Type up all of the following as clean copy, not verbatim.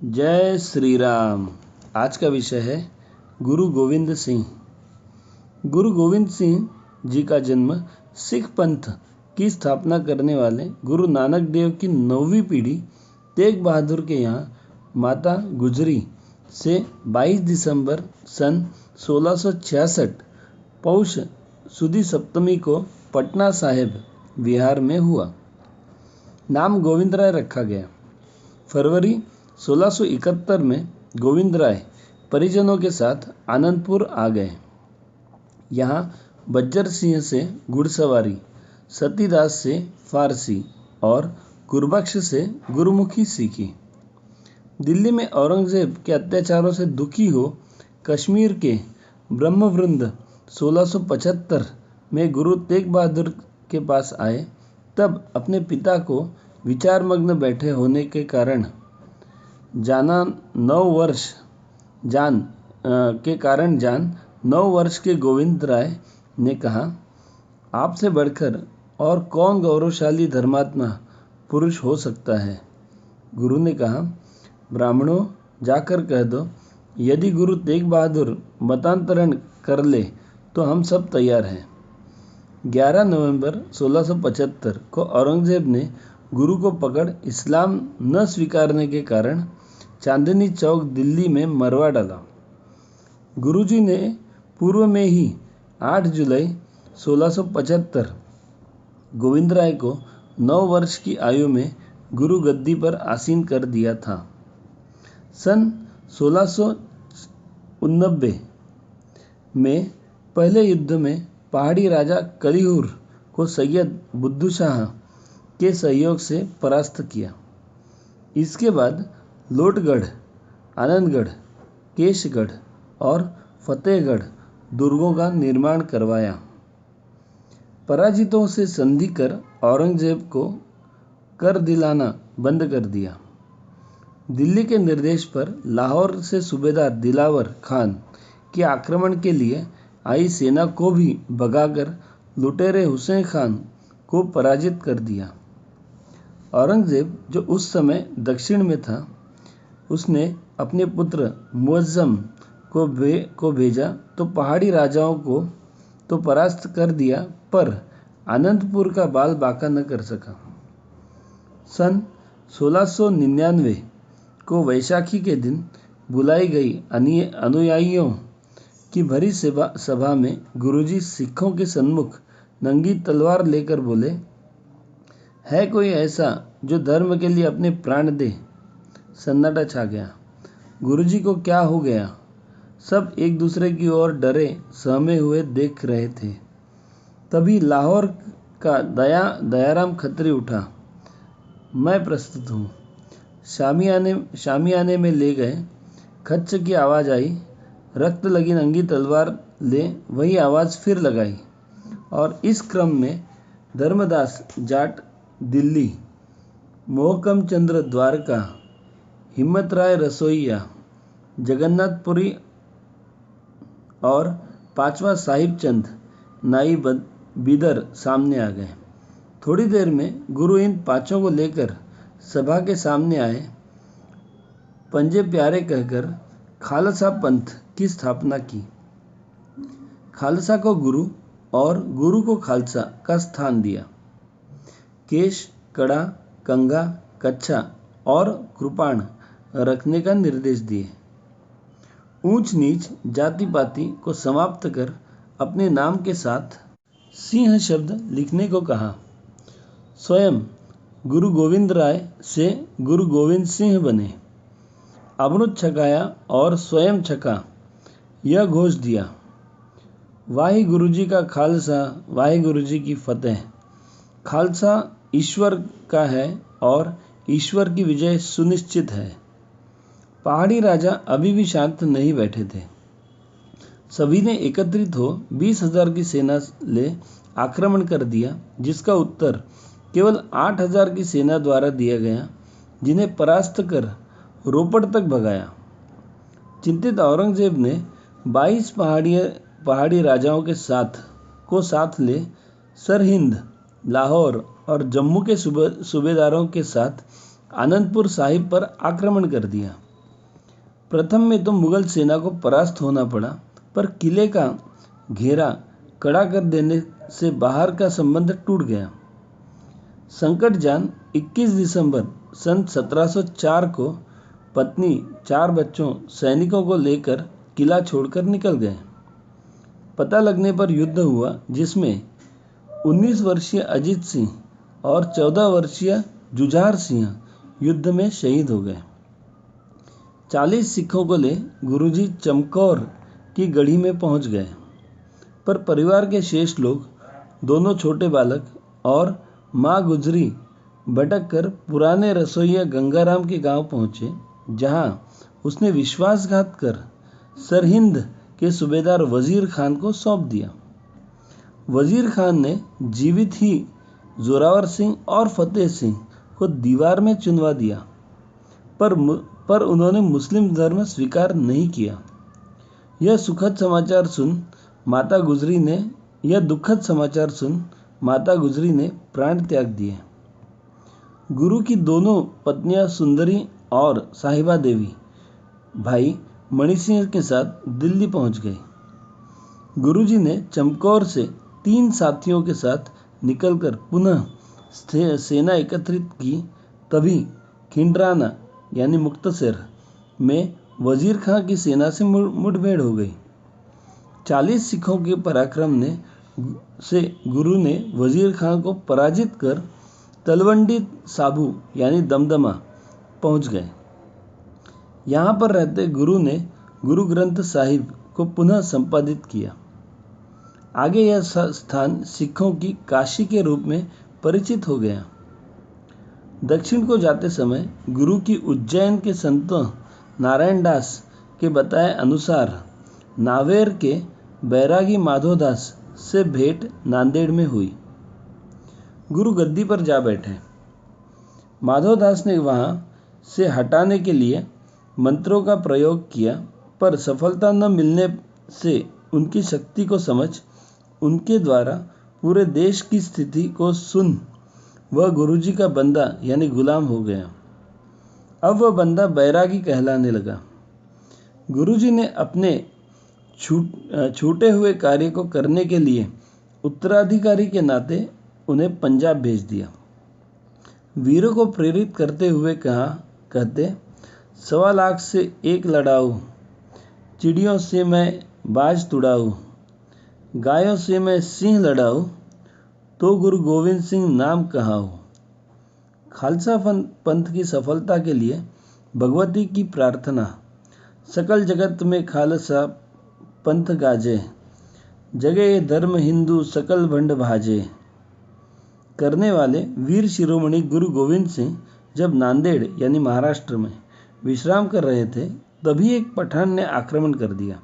जय श्री राम। आज का विषय है गुरु गोविंद सिंह। गुरु गोविंद सिंह जी का जन्म सिख पंथ की स्थापना करने वाले गुरु नानक देव की 9वीं पीढ़ी तेग बहादुर के यहाँ माता गुजरी से 22 दिसंबर सन 1666 पौष सुदी सप्तमी को पटना साहिब बिहार में हुआ। नाम गोविंद राय रखा गया। फरवरी 1671 में गोविंद राय परिजनों के साथ आनंदपुर आ गए। यहाँ बज्जर सिंह से घुड़सवारी, सतीदास से फारसी और गुरबख्श से गुरुमुखी सीखी। दिल्ली में औरंगजेब के अत्याचारों से दुखी हो कश्मीर के ब्रह्मवृंद 1675 में गुरु तेग बहादुर के पास आए। तब अपने पिता को विचारमग्न बैठे होने के कारण जान 9 वर्ष के गोविंद राय ने कहा, आपसे बढ़कर और कौन गौरवशाली धर्मात्मा पुरुष हो सकता है। गुरु ने कहा, ब्राह्मणों, जाकर कह दो, यदि गुरु तेग बहादुर मतांतरण कर ले तो हम सब तैयार हैं। 11 नवंबर 1675 को औरंगजेब ने गुरु को पकड़ इस्लाम न स्वीकारने के कारण चांदनी चौक दिल्ली में मरवा डाला। गुरुजी ने पूर्व में ही 8 जुलाई 1675 गोविंद राय को 9 वर्ष की आयु में गुरु गद्दी पर आसीन कर दिया था। सन 1689 में पहले युद्ध में पहाड़ी राजा कलिहुर को सैयद बुद्धू शाह के सहयोग से परास्त किया। इसके बाद लोटगढ़, आनंदगढ़, केशगढ़ और फतेहगढ़ दुर्गों का निर्माण करवाया। पराजितों से संधि कर औरंगजेब को कर दिलाना बंद कर दिया। दिल्ली के निर्देश पर लाहौर से सूबेदार दिलावर खान के आक्रमण के लिए आई सेना को भी भगाकर लुटेरे हुसैन खान को पराजित कर दिया। औरंगजेब जो उस समय दक्षिण में था, उसने अपने पुत्र मुअज्जम को भेजा तो पहाड़ी राजाओं को तो परास्त कर दिया, पर आनंदपुर का बाल बांका न कर सका। सन 1699 को वैशाखी के दिन बुलाई गई अनुयायियों की भरी सभा में गुरुजी सिखों के सम्मुख नंगी तलवार लेकर बोले, है कोई ऐसा जो धर्म के लिए अपने प्राण दे। सन्नाटा छा गया। गुरुजी को क्या हो गया? सब एक दूसरे की ओर डरे सहमे हुए देख रहे थे। तभी लाहौर का दयाराम खत्री उठा, मैं प्रस्तुत हूँ। शामियाने में ले गए। खच्च की आवाज़ आई, रक्त लगी नंगी तलवार ले। वही आवाज़ फिर लगाई और इस क्रम में धर्मदास जाट दिल्ली, मोहकम चंद्र द्वारका, हिम्मत राय रसोइया जगन्नाथपुरी और 5वां साहिब चंद नाई बिदर सामने आ गए। थोड़ी देर में गुरु इन 5 को लेकर सभा के सामने आए। पंजे प्यारे कहकर खालसा पंथ की स्थापना की। खालसा को गुरु और गुरु को खालसा का स्थान दिया। केश, कड़ा, कंघा, कच्छा और कृपाण रखने का निर्देश दिए। ऊंच नीच जाति पाति को समाप्त कर अपने नाम के साथ सिंह शब्द लिखने को कहा। स्वयं गुरु गोविंद राय से गुरु गोविंद सिंह बने। अमृत छकाया और स्वयं छका, यह घोष दिया, वाहे गुरु जी का खालसा, वाहे गुरु जी की फतेह। खालसा ईश्वर का है और ईश्वर की विजय सुनिश्चित है। पहाड़ी राजा अभी भी शांत नहीं बैठे थे। सभी ने एकत्रित हो 20,000 की सेना ले आक्रमण कर दिया, जिसका उत्तर केवल 8,000 की सेना द्वारा दिया गया, जिन्हें परास्त कर रोपड़ तक भगाया। चिंतित औरंगजेब ने 22 पहाड़ी राजाओं के साथ ले सरहिंद, लाहौर और जम्मू के सूबेदारों के साथ आनंदपुर साहिब पर आक्रमण कर दिया। प्रथम में तो मुगल सेना को परास्त होना पड़ा, पर किले का घेरा कड़ा कर देने से बाहर का संबंध टूट गया। संकटजान 21 दिसंबर सन 1704 को पत्नी, 4 बच्चों, सैनिकों को लेकर किला छोड़कर निकल गए। पता लगने पर युद्ध हुआ, जिसमें 19 वर्षीय अजीत सिंह और 14 वर्षीय जुझार सिंह युद्ध में शहीद हो गए। 40 सिखों को ले गुरुजी चमकौर की गढ़ी में पहुंच गए, पर परिवार के शेष लोग, दोनों छोटे बालक और माँ गुजरी, भटक कर पुराने रसोइया गंगाराम के गांव पहुंचे, जहां उसने विश्वासघात कर सरहिंद के सूबेदार वजीर खान को सौंप दिया। वजीर खान ने जीवित ही जोरावर सिंह और फतेह सिंह को दीवार में चुनवा दिया, पर उन्होंने मुस्लिम धर्म स्वीकार नहीं किया। यह दुखद समाचार सुन माता गुजरी ने प्राण त्याग दिए। गुरु की दोनों पत्नियां सुंदरी और साहिबा देवी भाई मणि सिंह के साथ दिल्ली पहुंच गई। गुरुजी ने चमकौर से 3 साथियों के साथ निकलकर पुनः सेना एकत्रित की। तभी खिंडराना यानी मुक्तसर में वजीर खां की सेना से मुठभेड़ हो गई। 40 सिखों के पराक्रम से गुरु ने वजीर खां को पराजित कर तलवंडी साबू यानी दमदमा पहुंच गए। यहाँ पर रहते गुरु ने गुरु ग्रंथ साहिब को पुनः संपादित किया। आगे यह स्थान सिखों की काशी के रूप में परिचित हो गया। दक्षिण को जाते समय गुरु की उज्जैन के संतों नारायण दास के बताए अनुसार नावेर के बैरागी माधोदास से भेंट नांदेड़ में हुई। गुरु गद्दी पर जा बैठे। माधोदास ने वहां से हटाने के लिए मंत्रों का प्रयोग किया, पर सफलता न मिलने से उनकी शक्ति को समझ उनके द्वारा पूरे देश की स्थिति को सुन वह गुरुजी का बंदा यानी गुलाम हो गया। अब वह बंदा बैरागी कहलाने लगा। गुरुजी ने अपने छूटे हुए कार्य को करने के लिए उत्तराधिकारी के नाते उन्हें पंजाब भेज दिया। वीरों को प्रेरित करते हुए कहते 1.25 लाख से एक लड़ाऊं, चिड़ियों से मैं बाज तुड़ाऊं, गायों से मैं सिंह लड़ाऊं, तो गुरु गोविंद सिंह नाम कहाऊं। खालसा पंथ की सफलता के लिए भगवती की प्रार्थना। सकल जगत में खालसा पंथ गाजे, जगे धर्म हिंदू सकल भंड भाजे करने वाले वीर शिरोमणि गुरु गोविंद सिंह जब नांदेड़ यानी महाराष्ट्र में विश्राम कर रहे थे, तभी एक पठान ने आक्रमण कर दिया।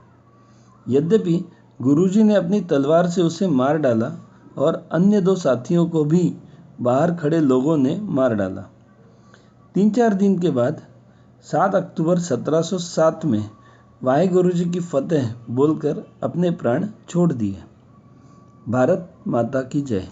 यद्यपि गुरुजी ने अपनी तलवार से उसे मार डाला और अन्य 2 साथियों को भी बाहर खड़े लोगों ने मार डाला। 3-4 दिन के बाद 7 अक्टूबर 1707 में वाहेगुरु जी की फतेह बोलकर अपने प्राण छोड़ दिए। भारत माता की जय।